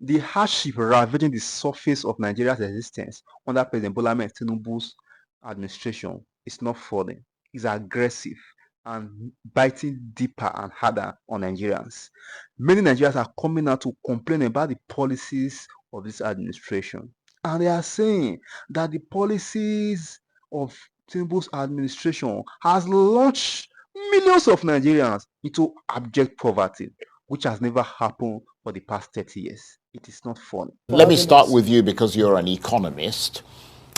the hardship ravaging the surface of Nigeria's existence under President Bola Ahmed Tinubu's administration is not falling. It's aggressive and biting deeper and harder on Nigerians. Many Nigerians are coming out to complain about the policies of this administration. And they are saying that the policies of Tinubu's administration has launched millions of Nigerians into abject poverty, which has never happened for the past 30 years. It is not funny. Let me start with you because you're an economist,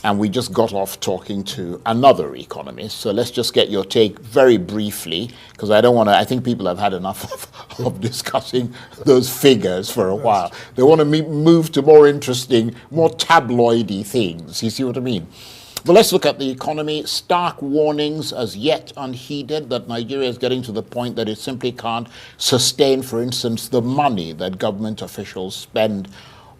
and we just got off talking to another economist. So let's just get your take very briefly, because I think people have had enough of discussing those figures for a while. They want to move to more interesting, more tabloidy things. You see what I mean? But let's look at the economy. Stark warnings as yet unheeded that Nigeria is getting to the point that it simply can't sustain, for instance, the money that government officials spend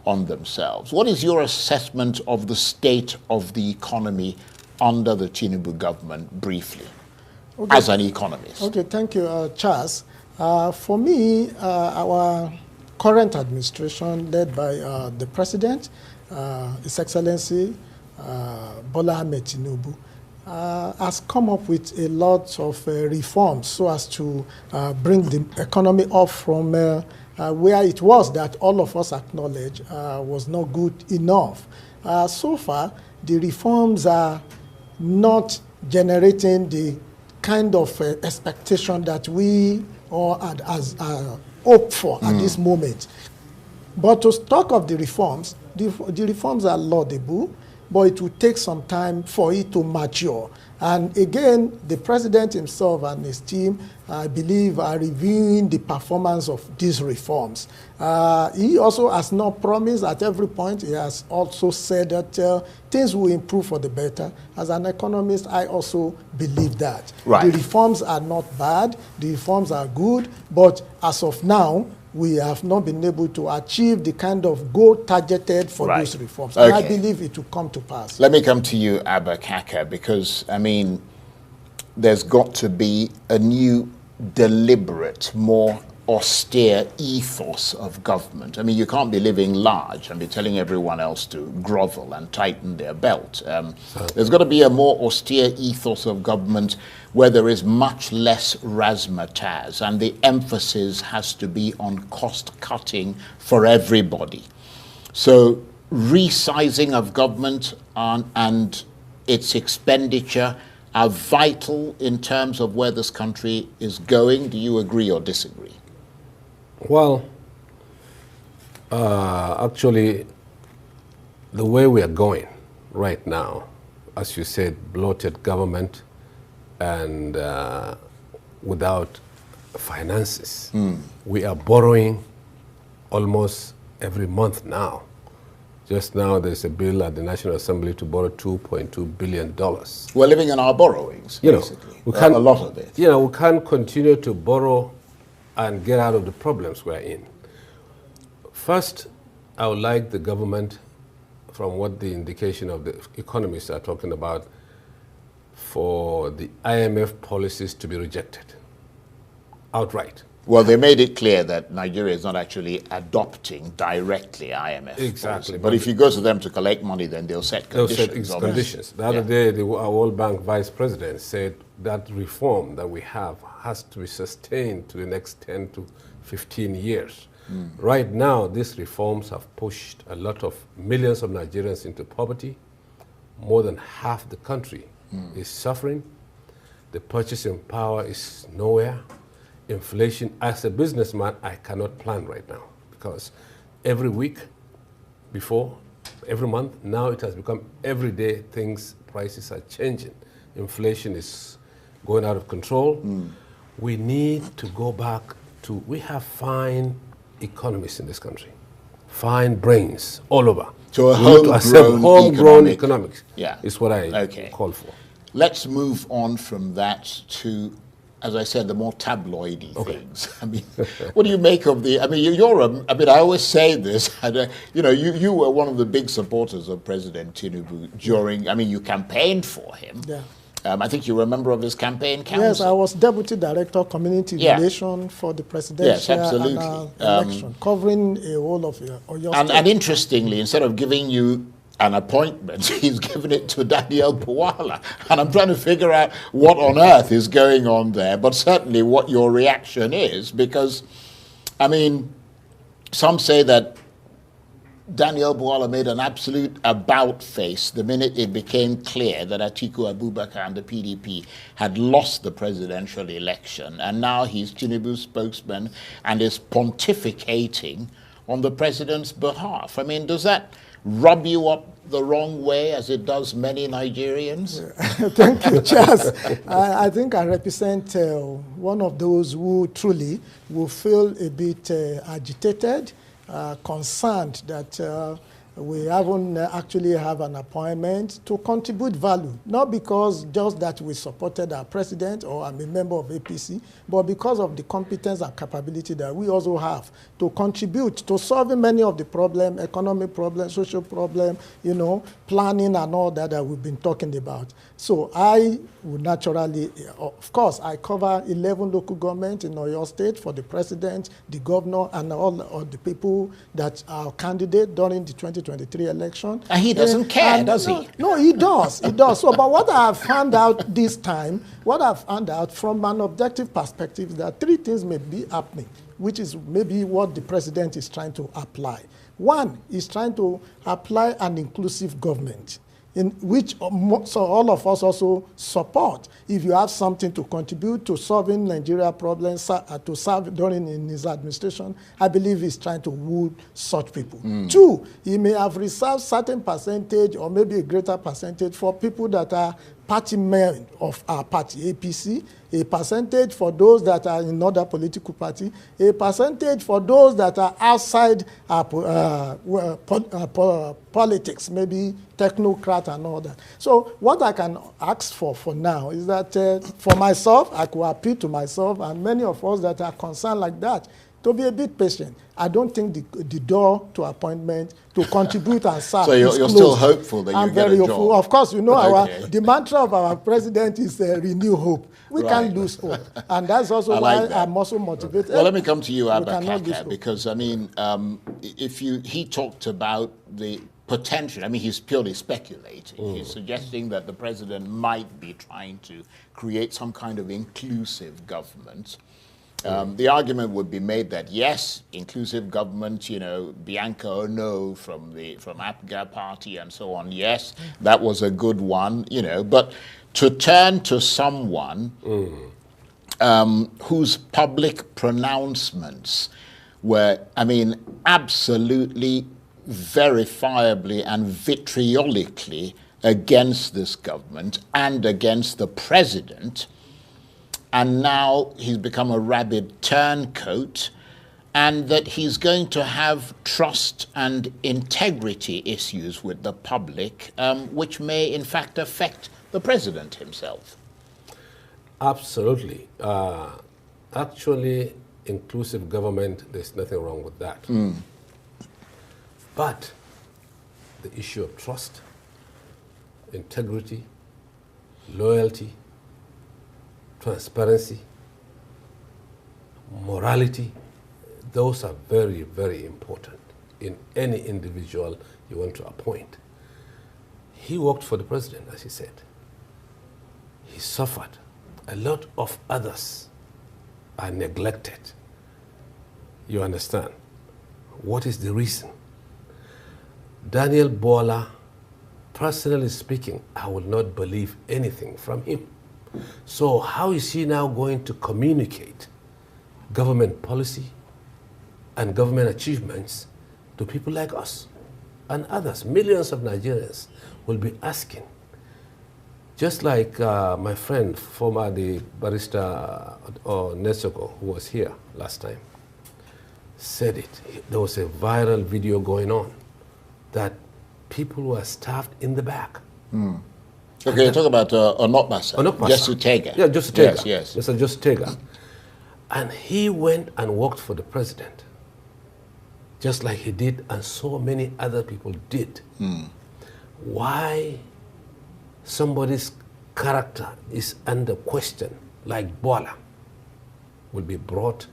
on themselves. What is your assessment of the state of the economy under the Tinubu government, briefly, as an economist? Okay, thank you, Charles. For me, our current administration, led by the President, His Excellency, Bola Ahmed Tinubu, has come up with a lot of reforms so as to bring the economy up from where it was that all of us acknowledge was not good enough. So far, the reforms are not generating the kind of expectation that we all had as hope for at this moment. But to talk of the reforms are laudable, but it will take some time for it to mature. And again, the president himself and his team, I believe, are reviewing the performance of these reforms. He also has not promised at every point. He has also said that things will improve for the better. As an economist, I also believe that. Right. The reforms are not bad. The reforms are good. But as of now, we have not been able to achieve the kind of goal targeted for those reforms. And I believe it will come to pass. Let me come to you, Abba Kaka, because, I mean, there's got to be a new, deliberate, more austere ethos of government. I mean, you can't be living large and be telling everyone else to grovel and tighten their belt. There's got to be a more austere ethos of government where there is much less razzmatazz, and the emphasis has to be on cost cutting for everybody. So resizing of government and its expenditure are vital in terms of where this country is going. Do you agree or disagree? Well, actually, the way we are going right now, as you said, bloated government and without finances. We are borrowing almost every month now. Just now, there's a bill at the National Assembly to borrow $2.2 billion. We're living on our borrowings, basically. We can't, a lot of it. We can't continue to borrow and get out of the problems we're in. First, I would like the government, from what the indication of the economists are talking about, for the IMF policies to be rejected outright. Well, they made it clear that Nigeria is not actually adopting directly IMF Exactly. policy. But if you go to them to collect money, then they'll set conditions. They'll set conditions. The other day, the World Bank vice president said that reform that we have has to be sustained to the next 10 to 15 years. Right now, these reforms have pushed a lot of millions of Nigerians into poverty. More than half the country is suffering. The purchasing power is nowhere. Inflation, as a businessman, I cannot plan right now because every week before, every month, now it has become every day prices are changing. Inflation is going out of control. We need to go back to, we have fine economists in this country, fine brains all over. So a homegrown economics is what I call for. Let's move on from that to, as I said, the more tabloidy things. I mean, what do you make of the, I mean, I always say this, and, you were one of the big supporters of President Tinubu during, I mean, you campaigned for him. I think you were a member of his campaign council. Yes, I was Deputy Director, Community Relations for the presidential election, covering a whole of Oyo State. And interestingly, instead of giving you an appointment, he's given it to Daniel Bwala. And I'm trying to figure out what on earth is going on there, but certainly what your reaction is, because, I mean, some say that Daniel Bwala made an absolute about face the minute it became clear that Atiku Abubakar and the PDP had lost the presidential election, and now he's Tinubu's spokesman and is pontificating on the president's behalf. I mean, does that rub you up the wrong way, as it does many Nigerians? Thank you, Charles. I think I represent one of those who truly will feel a bit agitated, concerned that we haven't actually have an appointment to contribute value, not because just that we supported our president or I'm a member of APC, but because of the competence and capability that we also have to contribute to solving many of the problems, economic problems, social problems, you know, planning and all that that we've been talking about. So I would naturally, of course, I cover 11 local governments in Oyo State for the president, the governor, and all of the people that are candidate during the 2023 election. And he doesn't care, does he? No, he does. He does. So, but what I have found out this time, what I've found out from an objective perspective is that three things may be happening, which is maybe what the president is trying to apply. One is trying to apply an inclusive government, in which so all of us also support. If you have something to contribute to solving Nigeria problems, to serve during in his administration, I believe he's trying to woo such people. Two, he may have reserved certain percentage or maybe a greater percentage for people that are party men of our party, APC, a percentage for those that are in other political party, a percentage for those that are outside politics, maybe technocrat and all that. So what I can ask for now is that for myself, I could appeal to myself and many of us that are concerned like that, to be a bit patient. I don't think the door to appointment to contribute and serve so you're still hopeful that you get a job? Of course, you know, the mantra of our president is renew hope. We can't lose hope. And that's also why I'm also motivated. Well, let me come to you, Abba Kaka, because, I mean, he talked about the potential. I mean, he's purely speculating. He's suggesting that the president might be trying to create some kind of inclusive government. The argument would be made that yes, inclusive government, you know, Bianca Ono from APGA party and so on, yes, that was a good one, you know, but to turn to someone whose public pronouncements were, I mean, absolutely verifiably and vitriolically against this government and against the president, and now he's become a rabid turncoat, and that he's going to have trust and integrity issues with the public, which may in fact affect the president himself. Absolutely. Actually, inclusive government, there's nothing wrong with that. But the issue of trust, integrity, loyalty, transparency, morality, those are very, very important in any individual you want to appoint. He worked for the president, as he said. He suffered. A lot of others are neglected. You understand? What is the reason? Daniel Bwala, personally speaking, I will not believe anything from him. So how is he now going to communicate government policy and government achievements to people like us and others? Millions of Nigerians will be asking. Just like my friend, former barrister Nyesom, who was here last time, said it. There was a viral video going on that people were stabbed in the back. Okay, you talk about Onokpasa. Just Tega. Yeah, just Tega. Yes. Mr. Just Tega. And he went and worked for the president, just like he did, and so many other people did. Why somebody's character is under question, like Bola, will be brought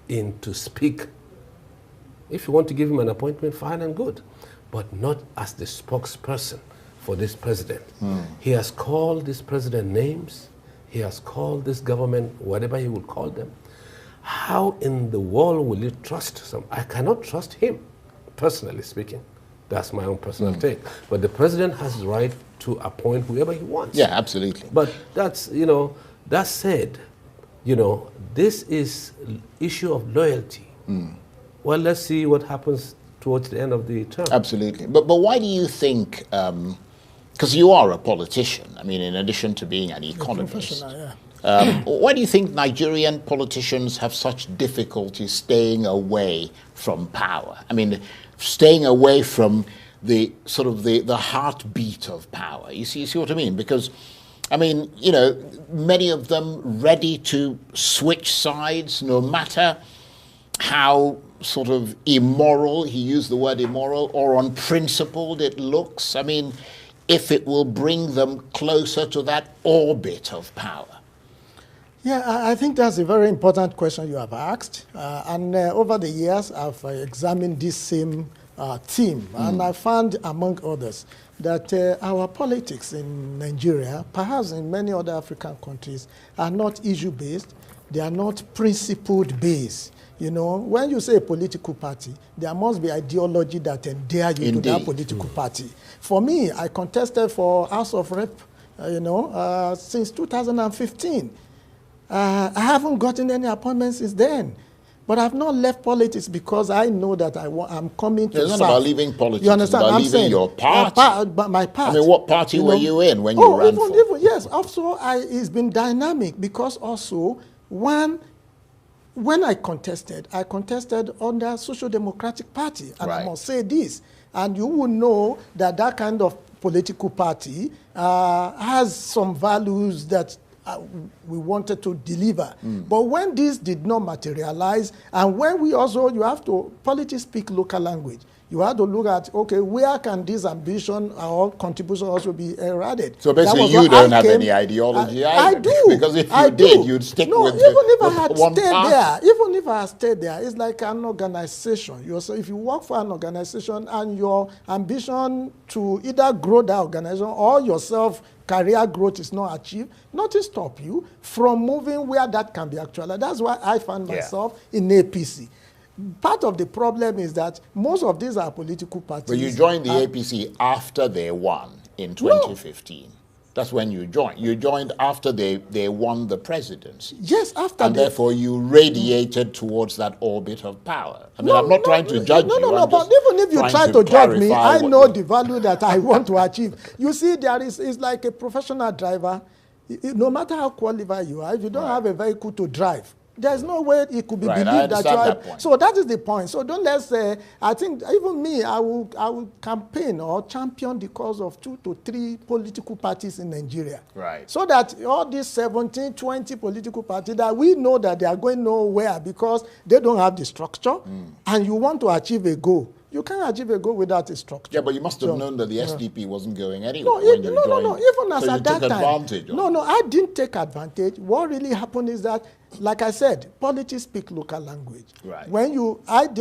in to speak. If you want to give him an appointment, fine and good, but not as the spokesperson for this president. He has called this president names. He has called this government whatever he will call them. How in the world will you trust some? I cannot trust him, personally speaking. That's my own personal take. But the president has the right to appoint whoever he wants. Yeah, absolutely. But that's, that said, this is issue of loyalty. Well, let's see what happens towards the end of the term. Absolutely. But why do you think, because you are a politician, I mean, in addition to being an economist, why do you think Nigerian politicians have such difficulty staying away from power? I mean, staying away from the sort of the heartbeat of power. You see what I mean? Because, I mean, many of them ready to switch sides no matter how sort of immoral, he used the word immoral, or unprincipled it looks. I mean, if it will bring them closer to that orbit of power. Yeah, I think that's a very important question you have asked. And over the years, I've examined this same theme. And I found, among others, that our politics in Nigeria, perhaps in many other African countries, are not issue-based. They are not principle-based. When you say a political party, there must be ideology that endear you to that political party. For me, I contested for House of Rep, since 2015. I haven't gotten any appointments since then. But I've not left politics because I know that I'm coming to serve. It's not about leaving politics. You understand? It's about leaving your party. My party. I mean, what party were you in when you ran for? Yes, also it's been dynamic because also when I contested under Social Democratic Party. And I must say this, and you will know that that kind of political party has some values that we wanted to deliver. But when this did not materialize, and when you have to, politics speak local language. You have to look at, okay, where can this ambition or contribution also be eroded? So basically you don't have any ideology either. I do. Because if you did, you'd stick with one party. Even if I had stayed there, it's like an organization. If you work for an organization and your ambition to either grow that organization or yourself, career growth is not achieved, nothing stop you from moving where that can be actualized. That's why I found myself in APC. Part of the problem is that most of these are political parties. But you joined the APC after they won in 2015. No. That's when you joined. You joined after they won the presidency. Yes, after. And therefore you radiated towards that orbit of power. I mean, I'm not trying to judge you. No, but even if you try to judge me, I know the value that I want to achieve. You see, it's like a professional driver. No matter how qualified you are, if you don't have a vehicle to drive, there's no way it could be believed that you are. So that is the point. So don't let's say, I think even me, I will campaign or champion the cause of 2 to 3 political parties in Nigeria. Right. So that all these 17, 20 political parties that we know that they are going nowhere because they don't have the structure and you want to achieve a goal. You can't achieve a goal without a structure. Yeah, but you must have known that the SDP wasn't going anywhere. No, even as at that time. Advantage of No, I didn't take advantage. What really happened is that, like I said, politics speak local language. Right. When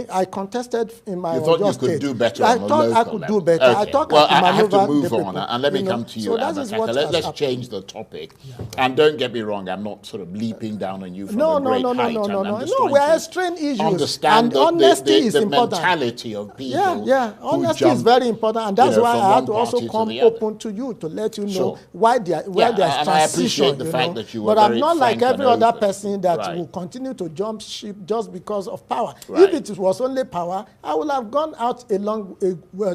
I contested in my own state. You thought you could do better on the local level. I thought I could do better. Okay. I thought well, I have to move on, and let me come to you, so let's change the topic. Yeah. And don't get me wrong, I'm not sort of leaping down on you from a great height. No, we are strained issues. Understand and honesty is important. The mentality of people. Yeah. Honesty is very important, and that's why I have to also come open to you to let you know why there's transition. I appreciate the fact that you were But I'm not frank like every and other open. person that will continue to jump ship just because of power. Right. If it was only power, I would have gone out a long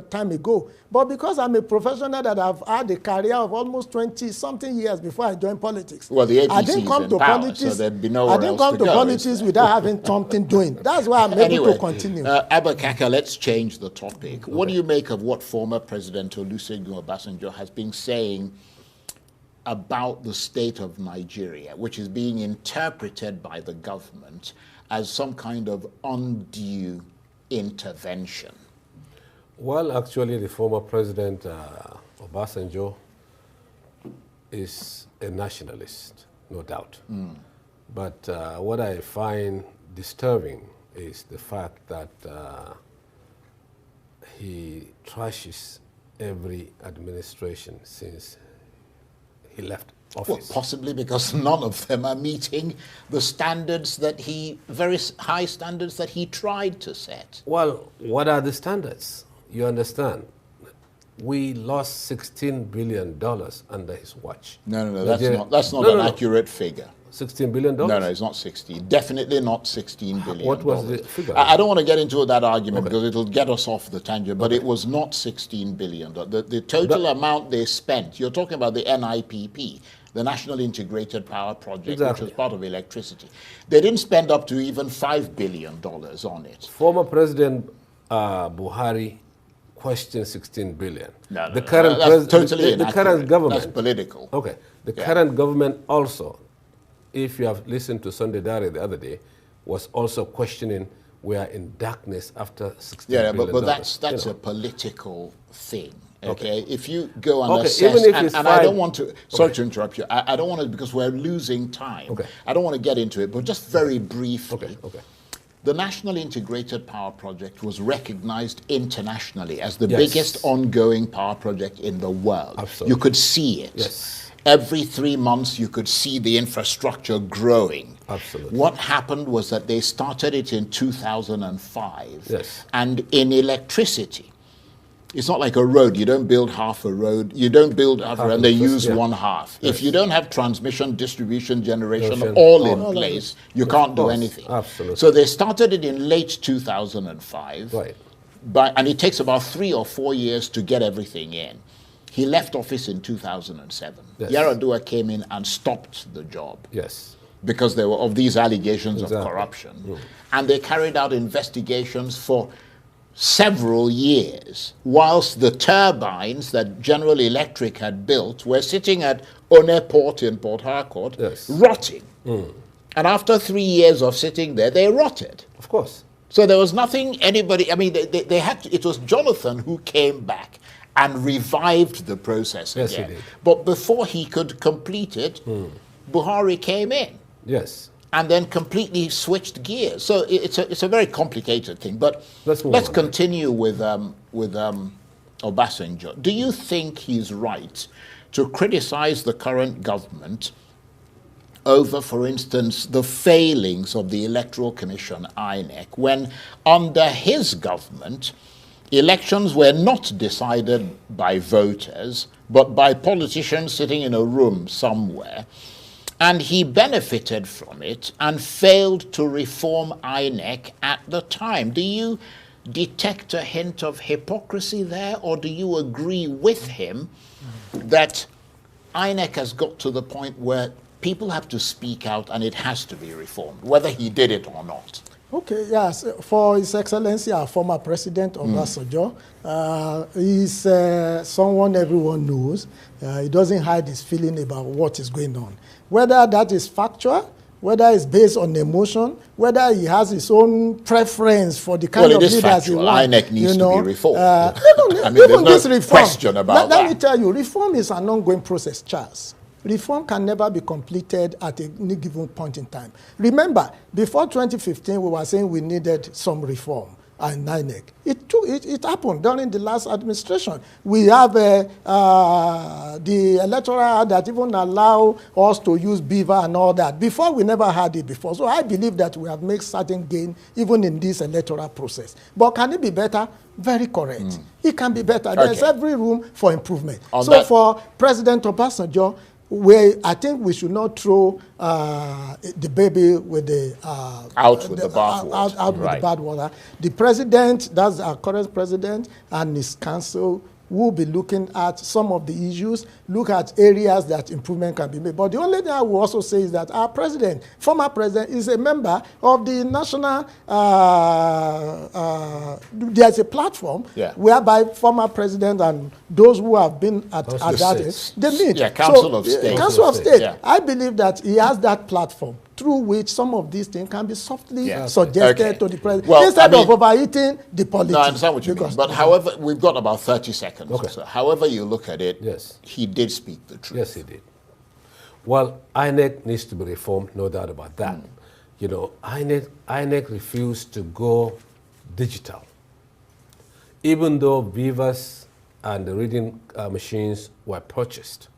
time ago. But because I'm a professional that have had a career of almost 20-something years before I joined politics, well, the APC I didn't come is to in power, politics. So there'd be nowhere I didn't come to politics without having something doing. That's why I'm able to continue. Kaka, let's change the topic. Okay. What do you make of what former President Olusegun Obasanjo has been saying about the state of Nigeria, which is being interpreted by the government as some kind of undue intervention? Well, actually, the former President Obasanjo is a nationalist, no doubt. But what I find disturbing is the fact that he trashes every administration since he left office. Well, possibly because none of them are meeting the standards that very high standards that he tried to set. Well, what are the standards? You understand? We lost $16 billion under his watch. No, that's not an accurate figure. $16 billion? No, it's not 16. Definitely not $16 billion. What was the figure? I don't want to get into that argument because it'll get us off the tangent, but it was not $16 billion. The total amount they spent, you're talking about the NIPP, the National Integrated Power Project, which was part of electricity. They didn't spend up to even $5 billion on it. Former President Buhari questioned $16 billion. No, the current that's totally the current government. That's political. Okay. The current government also, if you have listened to Sunday Diary the other day, was also questioning we are in darkness after $16 billion. But that's a political thing. Okay, if you go and assess, even if and I don't want to, sorry to interrupt you, I don't want to, because we're losing time. I don't want to get into it, but just very briefly. The National Integrated Power Project was recognized internationally as the biggest ongoing power project in the world. Absolutely. You could see it. Every 3 months, you could see the infrastructure growing. Absolutely. What happened was that they started it in 2005. And in electricity, it's not like a road. You don't build half a road. You don't build half a road and they use one half. If you don't have transmission, distribution, generation all in place, you can't do anything. Absolutely. So they started it in late 2005. And it takes about 3 or 4 years to get everything in. He left office in 2007. Yar'Adua came in and stopped the job. Because there were of these allegations of corruption. And they carried out investigations for several years, whilst the turbines that General Electric had built were sitting at One Port in Port Harcourt, rotting. And after 3 years of sitting there, they rotted. Of course. So there was nothing anybody, I mean, they had to, it was Jonathan who came back and revived the process again. He did. But before he could complete it, Buhari came in. And then completely switched gears. So it's a very complicated thing. But let's continue with Obasanjo. Do you think he's right to criticize the current government over, for instance, the failings of the Electoral Commission, INEC, when under his government, elections were not decided by voters, but by politicians sitting in a room somewhere? And he benefited from it and failed to reform INEC at the time. Do you detect a hint of hypocrisy there, or do you agree with him that INEC has got to the point where people have to speak out and it has to be reformed, whether he did it or not? Okay, yes. For His Excellency, our former President Obasanjo, he's someone everyone knows. He doesn't hide his feeling about what is going on. Whether that is factual, whether it's based on emotion, whether he has his own preference for the kind of leaders he wants. INEC needs to be reformed. I mean, there's no question about that. Let me tell you, reform is an ongoing process, Charles. Reform can never be completed at any given point in time. Remember, before 2015, we were saying we needed some reform in INEC. It happened during the last administration. We have the electoral that even allow us to use beaver and all that. Before, we never had it before. So I believe that we have made certain gain even in this electoral process. But can it be better? Very correct. It can be better. There's every room for improvement. For President Obasanjo, I think we should not throw the baby with the out with the bad water. The president, that's our current president, and his council will be looking at some of the issues, look at areas that improvement can be made. But the only thing I will also say is that our president, former president, is a member of the national, there's a platform whereby former president and those who have been at that, they meet. Council of State. Council of State. I believe that he has that platform through which some of these things can be softly suggested to the president, instead of overeating the politics. No, I understand what you mean. But however, we've got about 30 seconds. So however you look at it, he did speak the truth. Yes, he did. Well, INEC needs to be reformed, no doubt about that. You know, INEC refused to go digital. Even though Vivas and the reading machines were purchased,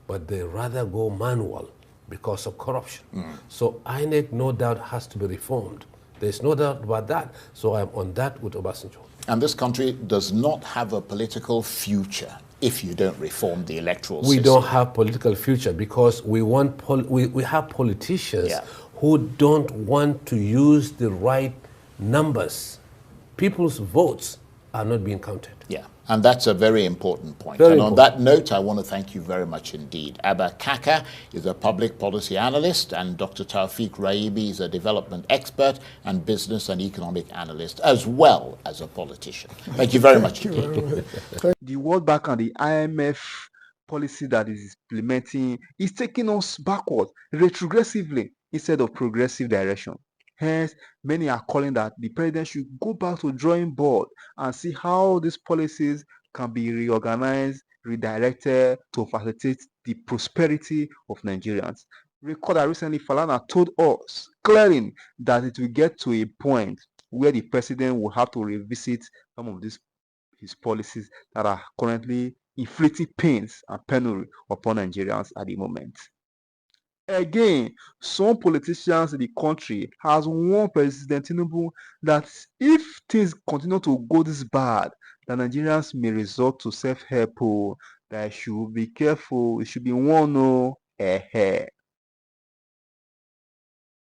but they rather go manual because of corruption. So INEC, no doubt, has to be reformed. There's no doubt about that. So I'm on that with Obasanjo. And this country does not have a political future if you don't reform the electoral system. We don't have political future because we have politicians who don't want to use the right numbers. People's votes are not being counted. Yeah, and that's a very important point. Very and on important. that note, I want to thank you very much indeed. Abba Kaka is a public policy analyst, and Dr. Taufik Raibi is a development expert and business and economic analyst, as well as a politician. Thank you very much indeed. The World Bank and the IMF policy that is implementing is taking us backward, retrogressively, instead of progressive direction. Hence, many are calling that the president should go back to drawing board and see how these policies can be reorganized, redirected to facilitate the prosperity of Nigerians. Recall that recently Falana told us clearly that it will get to a point where the president will have to revisit some of his policies that are currently inflicting pains and penury upon Nigerians at the moment. Again, some politicians in the country has warned President Tinubu that if things continue to go this bad, the Nigerians may resort to self-help, that should be careful, it should be warned.